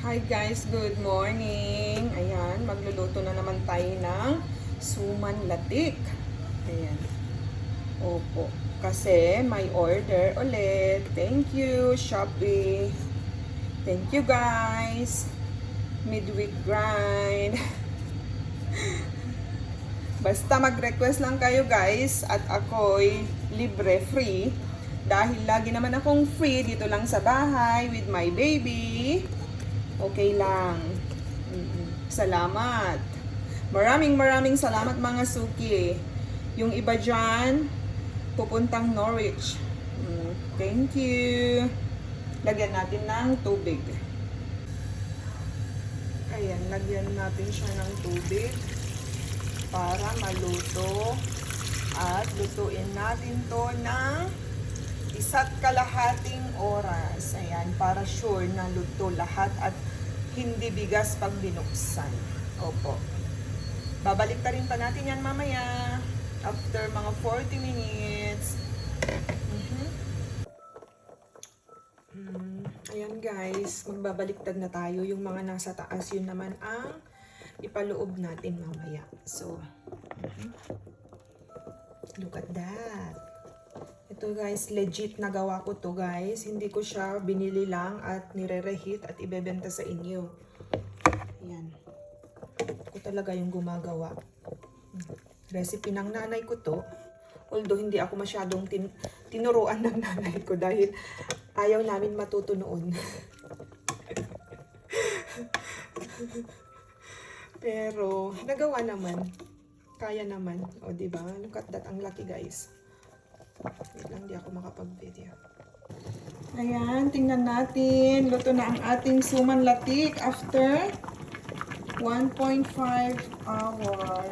Hi guys, good morning. Ayan, magluluto na naman tayo ng suman latik. Ayan. Opo. Kasi may order ulit. Thank you, Shopee. Thank you guys. Midweek grind. Basta mag-request lang kayo guys at ako'y libre, free. Dahil lagi naman akong free dito lang sa bahay with my baby. Okay lang. Salamat. Maraming salamat mga suki. Yung iba dyan, pupuntang Norwich. Thank you. Lagyan natin ng tubig. Ayan, lagyan natin siya ng tubig para maluto. At lutuin natin to ng 1.5 oras. Ayan, para sure na luto lahat at hindi bigas pag binuksan. Opo. Babalik ta rin pa natin yan mamaya. After mga 40 minutes. Ayan guys, magbabaliktad na tayo. Yung mga nasa taas, yun naman ang ipaloob natin mamaya. So, look at that. Ito guys, legit na gawa ko to guys. Hindi ko siya binili lang at nire-reheat at ibebenta sa inyo. Ayan. Ako talaga yung gumagawa. Recipe ng nanay ko to. Although hindi ako masyadong tinuruan ng nanay ko dahil ayaw namin matuto noon. Pero nagawa naman. Kaya naman. O diba? Look at that. Ang laki guys. Wait lang, di ako makapag-video. Ayan, tingnan natin. Luto na ang ating suman latik after 1.5 hour.